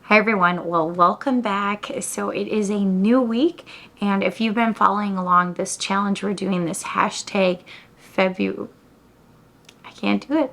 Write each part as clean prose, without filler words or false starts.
Hi everyone, well welcome back. So it is a new week, and if you've been following along this challenge, we're doing this hashtag February, I can't do it,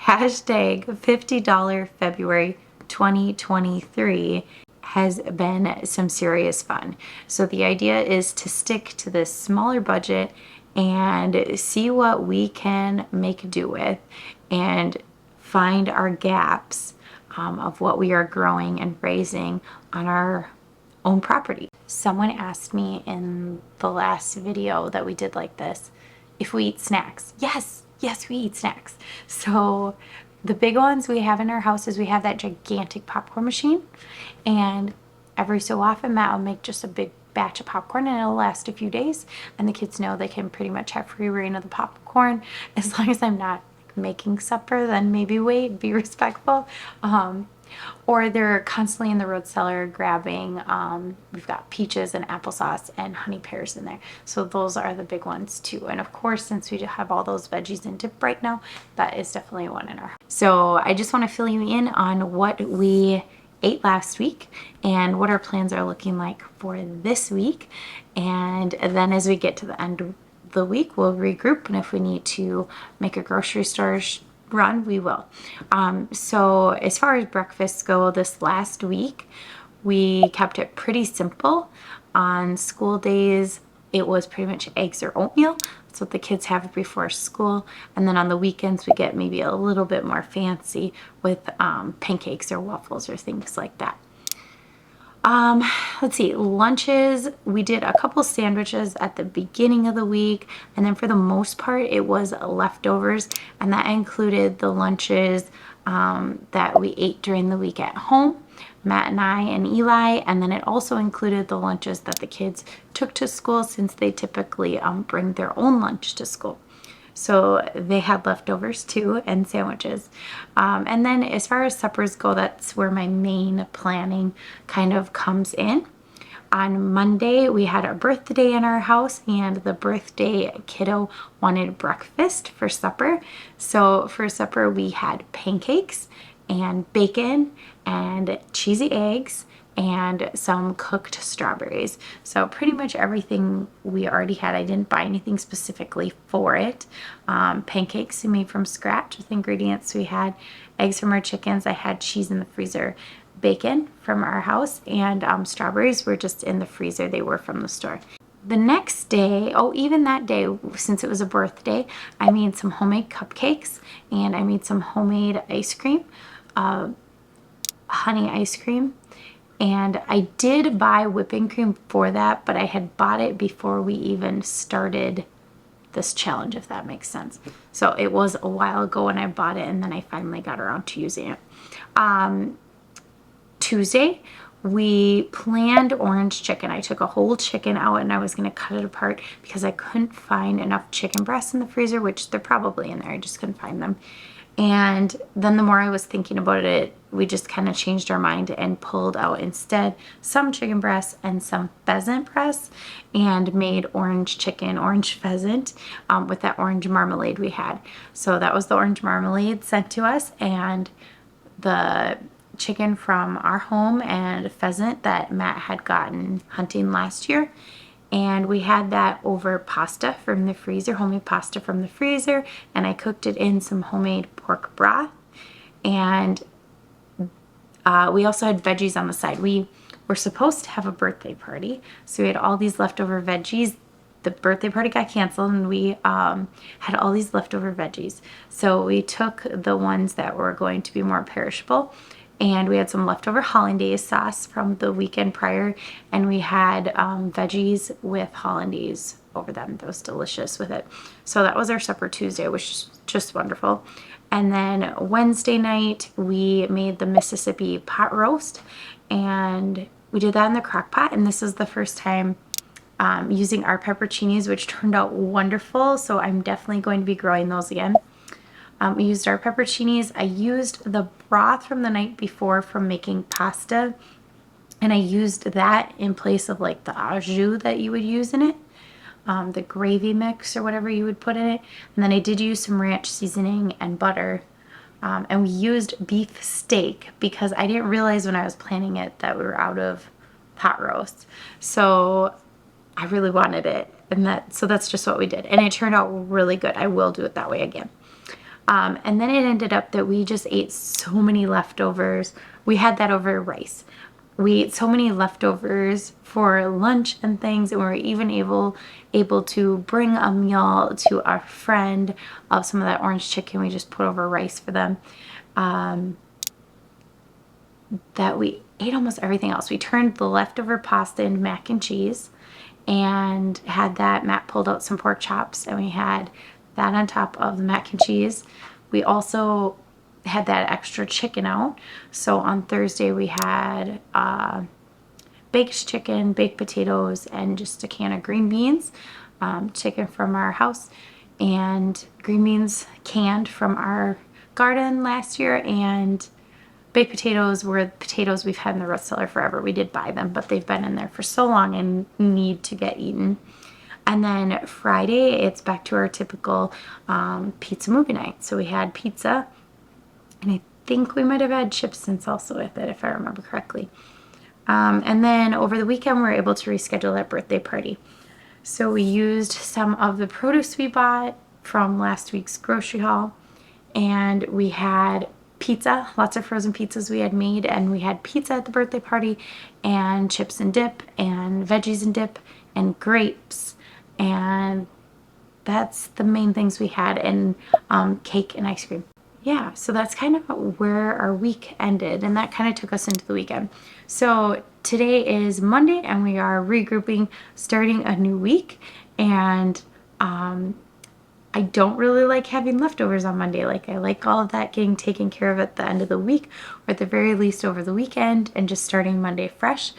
hashtag $50 February 2023 has been some serious fun. So the idea is to stick to this smaller budget and see what we can make do with and find our gaps of what we are growing and raising on our own property. Someone asked me in the last video that we did like this if we eat snacks. Yes, we eat snacks. So the big ones we have in our house is we have that gigantic popcorn machine, and every so often Matt will make just a big batch of popcorn and it'll last a few days, and the kids know they can pretty much have free reign of the popcorn as long as I'm not making supper. Then maybe wait, be respectful. Or they're constantly in the road cellar grabbing, we've got peaches and applesauce and honey pears in there. So those are the big ones too. And of course, since we have all those veggies in dip right now, that is definitely one in our house. So I just want to fill you in on what we ate last week and what our plans are looking like for this week. And then as we get to the end of the week, we'll regroup, and if we need to make a grocery store run, we will. So as far as breakfasts go, this last week we kept it pretty simple. On school days it was pretty much eggs or oatmeal. That's what the kids have before school, and then on the weekends we get maybe a little bit more fancy with pancakes or waffles or things like that. Let's see, lunches, we did a couple sandwiches at the beginning of the week, and then for the most part it was leftovers, and that included the lunches that we ate during the week at home, Matt and I and Eli, and then it also included the lunches that the kids took to school, since they typically bring their own lunch to school. So they had leftovers too, and sandwiches. And then as far as suppers go, that's where my main planning kind of comes in. On Monday, we had a birthday in our house, and the birthday kiddo wanted breakfast for supper. So for supper, we had pancakes and bacon and cheesy eggs and some cooked strawberries. So pretty much everything we already had. I didn't buy anything specifically for it. Pancakes we made from scratch with ingredients we had. Eggs from our chickens. I had cheese in the freezer. Bacon from our house, and strawberries were just in the freezer. They were from the store. The next day, even that day, since it was a birthday, I made some homemade cupcakes, and I made some homemade ice cream, honey ice cream. And I did buy whipping cream for that, but I had bought it before we even started this challenge, if that makes sense. So it was a while ago when I bought it, and then I finally got around to using it. Tuesday, we planned orange chicken. I took a whole chicken out and I was going to cut it apart because I couldn't find enough chicken breasts in the freezer, which they're probably in there. I just couldn't find them. And then the more I was thinking about it, we just kind of changed our mind and pulled out instead some chicken breasts and some pheasant breasts, and made orange chicken, orange pheasant with that orange marmalade we had. So that was the orange marmalade sent to us, and the chicken from our home and pheasant that Matt had gotten hunting last year. And we had that over pasta from the freezer, homemade pasta from the freezer, and I cooked it in some homemade pork broth. And we also had veggies on the side. We were supposed to have a birthday party, so we had all these leftover veggies. The birthday party got canceled, and we had all these leftover veggies. So we took the ones that were going to be more perishable, and we had some leftover hollandaise sauce from the weekend prior, and we had veggies with hollandaise over them. That was delicious with it. So that was our supper Tuesday, which is just wonderful. And then Wednesday night, we made the Mississippi pot roast, and we did that in the crock pot, and this is the first time using our pepperoncinis, which turned out wonderful. So I'm definitely going to be growing those again. We used our pepperoncinis. I used the broth from the night before from making pasta, and I used that in place of like the au jus that you would use in it, the gravy mix or whatever you would put in it. And then I did use some ranch seasoning and butter And we used beef steak because I didn't realize when I was planning it that we were out of pot roast. So I really wanted it. So that's just what we did. And it turned out really good. I will do it that way again. And then it ended up that we just ate so many leftovers. We had that over rice. We ate so many leftovers for lunch and things, and we were even able to bring a meal to our friend of some of that orange chicken we just put over rice for them. That we ate almost everything else. We turned the leftover pasta into mac and cheese and had that. Matt pulled out some pork chops and we had that on top of the mac and cheese. We also had that extra chicken out. So on Thursday we had baked chicken, baked potatoes, and just a can of green beans. Chicken from our house and green beans canned from our garden last year, and baked potatoes were potatoes we've had in the root cellar forever. We did buy them, but they've been in there for so long and need to get eaten. And then Friday, it's back to our typical pizza movie night. So we had pizza, and I think we might have had chips and salsa with it, if I remember correctly. And then over the weekend, we were able to reschedule that birthday party. So we used some of the produce we bought from last week's grocery haul, and we had pizza, lots of frozen pizzas we had made, and we had pizza at the birthday party, and chips and dip, and veggies and dip, and grapes, and that's the main things we had, and cake and ice cream. Yeah, so that's kind of where our week ended, and that kind of took us into the weekend. So today is Monday, and we are regrouping, starting a new week, and I don't really like having leftovers on Monday. Like, I like all of that getting taken care of at the end of the week, or at the very least over the weekend, and just starting Monday fresh.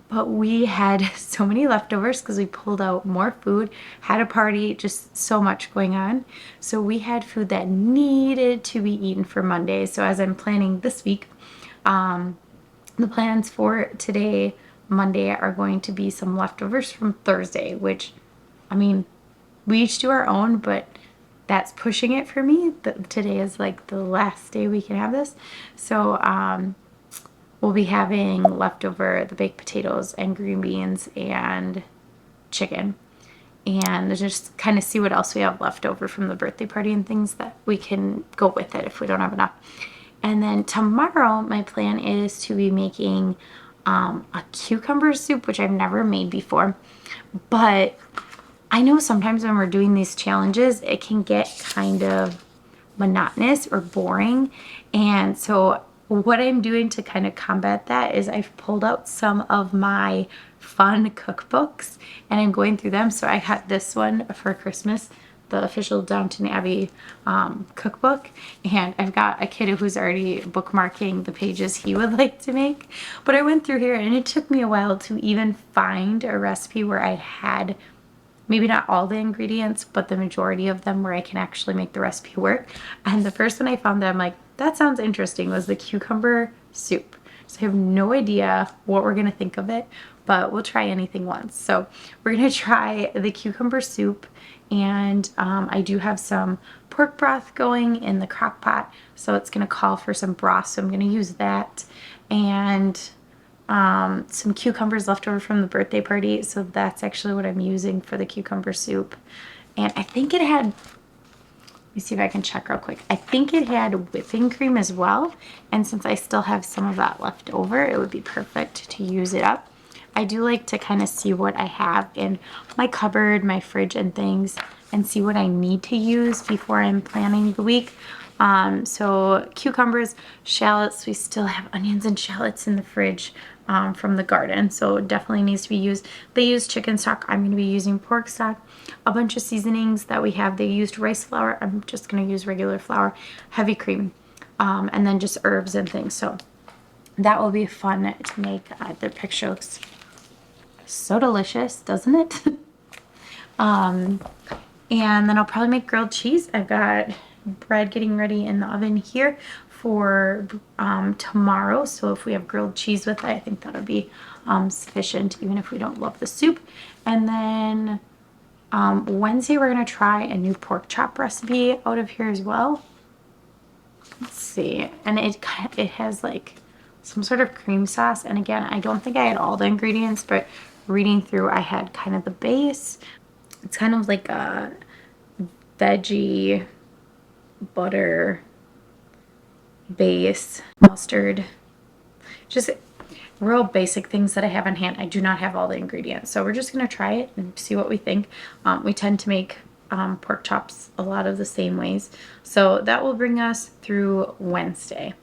But we had so many leftovers because we pulled out more food, had a party, just so much going on. So we had food that needed to be eaten for Monday. So as I'm planning this week, the plans for today, Monday, are going to be some leftovers from Thursday, which, I mean, we each do our own, but that's pushing it for me. Today is like the last day we can have this. So we'll be having leftover the baked potatoes and green beans and chicken, and just kind of see what else we have left over from the birthday party and things that we can go with it if we don't have enough. And then tomorrow my plan is to be making a cucumber soup, which I've never made before, but I know sometimes when we're doing these challenges it can get kind of monotonous or boring, and so what I'm doing to kind of combat that is I've pulled out some of my fun cookbooks and I'm going through them. So I got this one for Christmas, the official Downton Abbey cookbook, and I've got a kid who's already bookmarking the pages he would like to make. But I went through here and it took me a while to even find a recipe where I had maybe not all the ingredients, but the majority of them where I can actually make the recipe work. And the first one I found that I'm like, that sounds interesting, was the cucumber soup. So I have no idea what we're gonna think of it, but we'll try anything once. So we're gonna try the cucumber soup, and I do have some pork broth going in the crock pot, so it's gonna call for some broth, so I'm gonna use that. And some cucumbers left over from the birthday party, so that's actually what I'm using for the cucumber soup. And I think it had, let me see if I can check real quick, I think it had whipping cream as well, and since I still have some of that left over, it would be perfect to use it up. I do like to kind of see what I have in my cupboard, my fridge and things, and see what I need to use before I'm planning the week. So cucumbers, shallots, we still have onions and shallots in the fridge from the garden, so it definitely needs to be used. They use chicken stock, I'm going to be using pork stock. A bunch of seasonings that we have, they used rice flour, I'm just going to use regular flour, heavy cream, and then just herbs and things. So that will be fun to make. The picture looks so delicious, doesn't it? And then I'll probably make grilled cheese. I've got bread getting ready in the oven here for tomorrow, so if we have grilled cheese with it, I think that'll be sufficient, even if we don't love the soup. And then Wednesday we're gonna try a new pork chop recipe out of here as well. Let's see. And it has like some sort of cream sauce. And again, I don't think I had all the ingredients, but reading through, I had kind of the base. It's kind of like a veggie butter base, mustard, just real basic things that I have on hand. I do not have all the ingredients, so we're just gonna try it and see what we think. We tend to make pork chops a lot of the same ways, so that will bring us through Wednesday.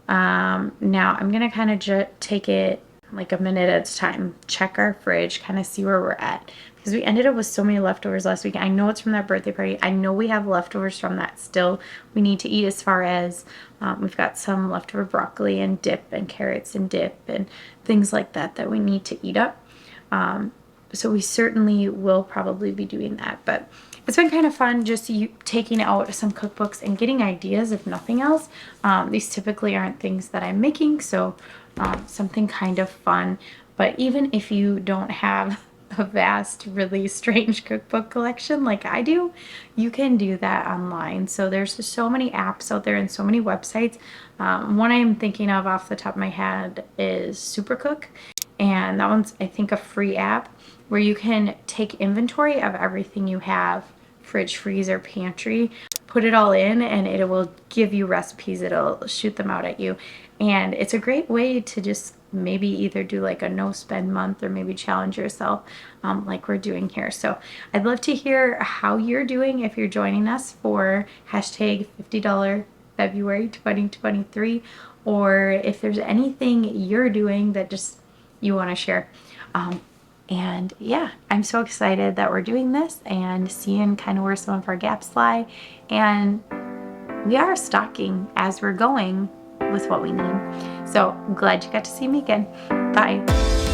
Now I'm gonna kind of take it like a minute at a time, check our fridge, kind of see where we're at, because we ended up with so many leftovers last week. I know it's from that birthday party. I know we have leftovers from that still we need to eat, as far as we've got some leftover broccoli and dip and carrots and dip and things like that that we need to eat up. So we certainly will probably be doing that, but it's been kind of fun just taking out some cookbooks and getting ideas, if nothing else. These typically aren't things that I'm making, so something kind of fun. But even if you don't have a vast, really strange cookbook collection like I do, you can do that online. So there's just so many apps out there and so many websites. One I'm thinking of off the top of my head is Supercook, and that one's, I think, a free app where you can take inventory of everything you have, fridge, freezer, pantry, put it all in, and it will give you recipes. It'll shoot them out at you. And it's a great way to just maybe either do like a no spend month or maybe challenge yourself like we're doing here. So I'd love to hear how you're doing if you're joining us for hashtag $50 February 2023, or if there's anything you're doing that just you want to share. And yeah, I'm so excited that we're doing this and seeing kind of where some of our gaps lie. And we are stocking as we're going with what we need. So I'm glad you got to see me again. Bye.